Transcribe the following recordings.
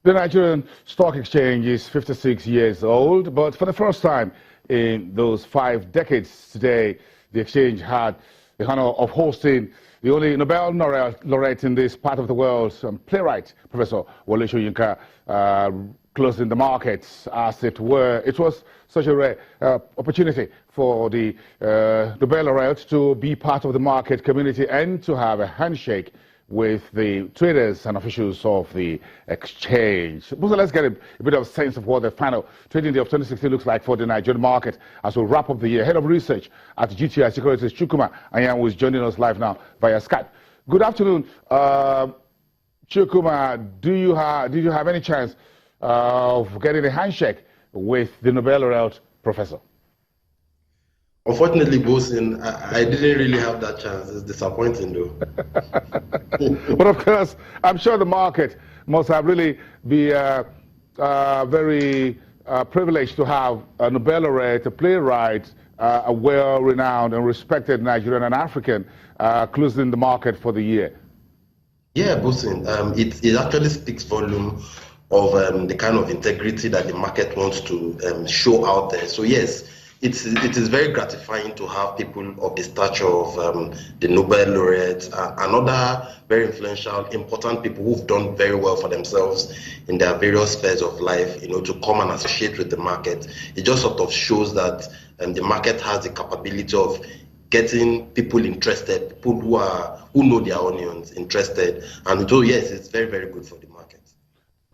The Nigerian Stock Exchange is 56 years old, but for the first time in those 5 decades today, the exchange had the honor of hosting the only Nobel laureate in this part of the world, playwright, Professor Wole Soyinka, closing the markets, as it were. It was such a rare opportunity for the Nobel laureate to be part of the market community and to have a handshake with the traders and officials of the exchange. So let's get a bit of a sense of what the final trading day of 2016 looks like for the Nigerian market as we wrap up the year. Head of research at GTI Securities, Chukwuma Anyanwu, is joining us live now via Skype. Good afternoon, Chukwuma. Did you have any chance of getting a handshake with the Nobel laureate professor? Unfortunately, Bosin, I didn't really have that chance. It's disappointing, though. But of course, I'm sure the market must have really been very privileged to have a Nobel laureate, a playwright, a well-renowned and respected Nigerian and African closing the market for the year. Yeah, Bosin, it actually speaks volume of the kind of integrity that the market wants to show out there. So yes, it is very gratifying to have people of the stature of the Nobel laureates and other very influential, important people who've done very well for themselves in their various spheres of life, to come and associate with the market. It just sort of shows that the market has the capability of getting people interested, people who know their onions interested. And so yes, it's very, very good for the market.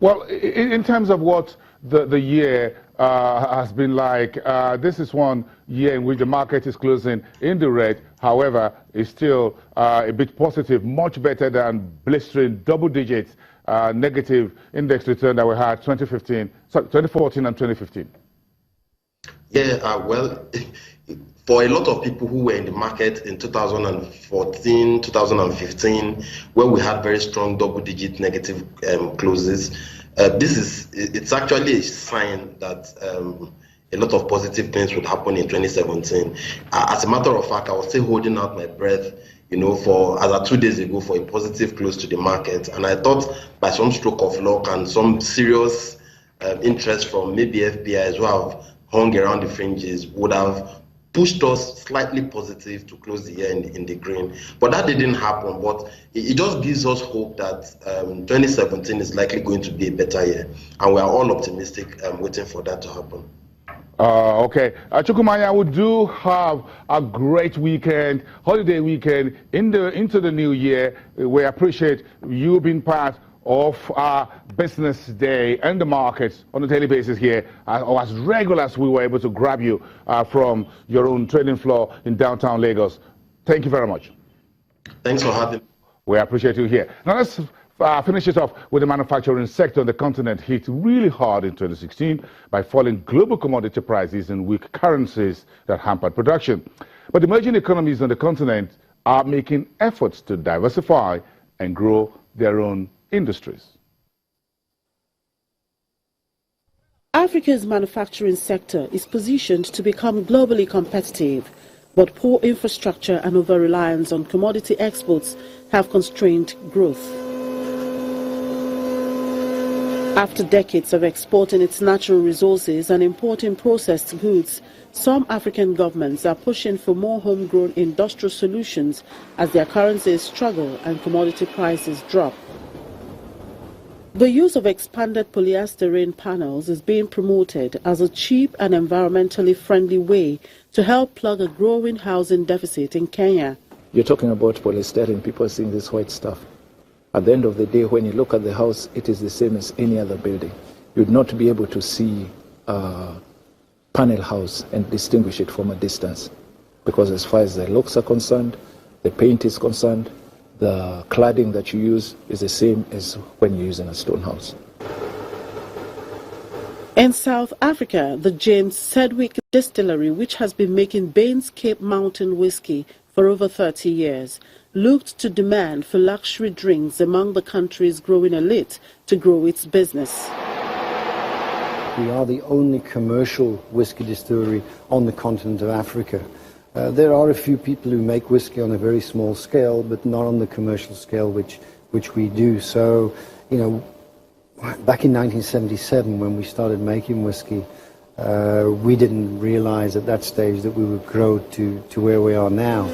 Well, in terms of what the year has been like, this is one year in which the market is closing in the red. However, it's still a bit positive, much better than blistering double digits negative index return that we had 2014 and 2015. Yeah, well, for a lot of people who were in the market in 2014, 2015, where we had very strong double-digit negative closes, it's actually a sign that a lot of positive things would happen in 2017. As a matter of fact, I was still holding out my breath, as of 2 days ago, for a positive close to the market. And I thought by some stroke of luck and some serious interest from maybe FPIs who have hung around the fringes would have pushed us slightly positive to close the year in the green. But that didn't happen. But it just gives us hope that 2017 is likely going to be a better year. And we are all optimistic waiting for that to happen. Okay. Chukwuma, we do have a great weekend, holiday weekend into the new year. We appreciate you being part of our business day and the markets on a daily basis here, or as regular as we were able to grab you from your own trading floor in downtown Lagos. Thank you very much. Thanks for having me. We appreciate you here. Now let's finish it off with the manufacturing sector on the continent hit really hard in 2016 by falling global commodity prices and weak currencies that hampered production. But emerging economies on the continent are making efforts to diversify and grow their own industries. Africa's manufacturing sector is positioned to become globally competitive, but poor infrastructure and over-reliance on commodity exports have constrained growth. After decades of exporting its natural resources and importing processed goods, some African governments are pushing for more homegrown industrial solutions as their currencies struggle and commodity prices drop. The use of expanded polystyrene panels is being promoted as a cheap and environmentally friendly way to help plug a growing housing deficit in Kenya. You're talking about polystyrene, people are seeing this white stuff. At the end of the day, when you look at the house, it is the same as any other building. You'd not be able to see a panel house and distinguish it from a distance, because as far as the looks are concerned, the paint is concerned, the cladding that you use is the same as when you're using a stone house. In South Africa, the James Sedgwick Distillery, which has been making Baines Cape Mountain whiskey for over 30 years, looked to demand for luxury drinks among the country's growing elite to grow its business. We are the only commercial whiskey distillery on the continent of Africa. There are a few people who make whiskey on a very small scale, but not on the commercial scale which we do. So, back in 1977, when we started making whiskey, we didn't realize at that stage that we would grow to where we are now.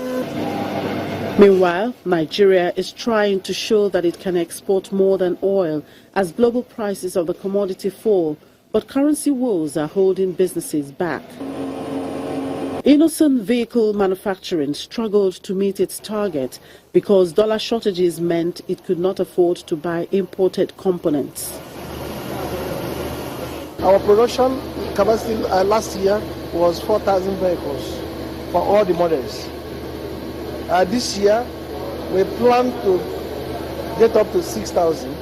Meanwhile, Nigeria is trying to show that it can export more than oil as global prices of the commodity fall, but currency woes are holding businesses back. Innocent vehicle manufacturing struggled to meet its target because dollar shortages meant it could not afford to buy imported components. Our production capacity last year was 4,000 vehicles for all the models. This year, we plan to get up to 6,000,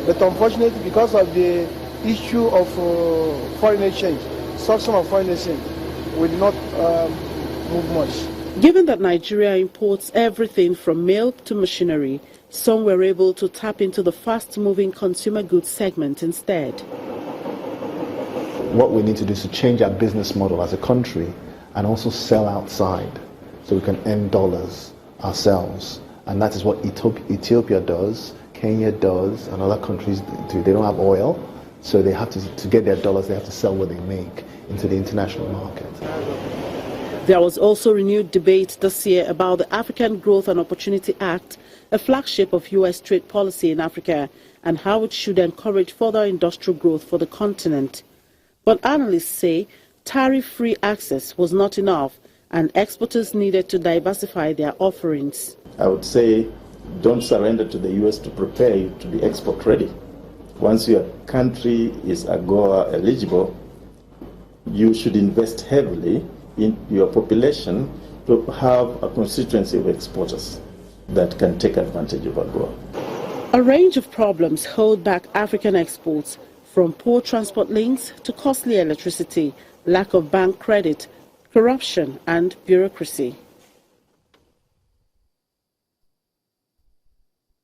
but unfortunately, because of the issue of foreign exchange, suction of foreign exchange, we did not move much. Given that Nigeria imports everything from milk to machinery, some were able to tap into the fast-moving consumer goods segment instead. What we need to do is to change our business model as a country and also sell outside so we can earn dollars ourselves. And that is what Ethiopia does, Kenya does, and other countries do. They don't have oil, so they have to get their dollars, they have to sell what they make into the international market. There was also renewed debate this year about the African Growth and Opportunity Act, a flagship of U.S. trade policy in Africa, and how it should encourage further industrial growth for the continent. But analysts say tariff-free access was not enough, and exporters needed to diversify their offerings. I would say don't surrender to the U.S. to prepare you to be export ready. Once your country is AGOA eligible, you should invest heavily in your population to have a constituency of exporters that can take advantage of AGOA. A range of problems hold back African exports, from poor transport links to costly electricity, lack of bank credit, corruption and bureaucracy.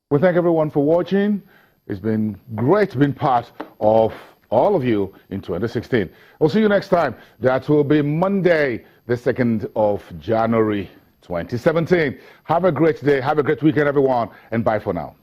We thank everyone for watching. It's been great being part of all of you in 2016. We'll see you next time. That will be Monday, the 2nd of January 2017. Have a great day. Have a great weekend, everyone, and bye for now.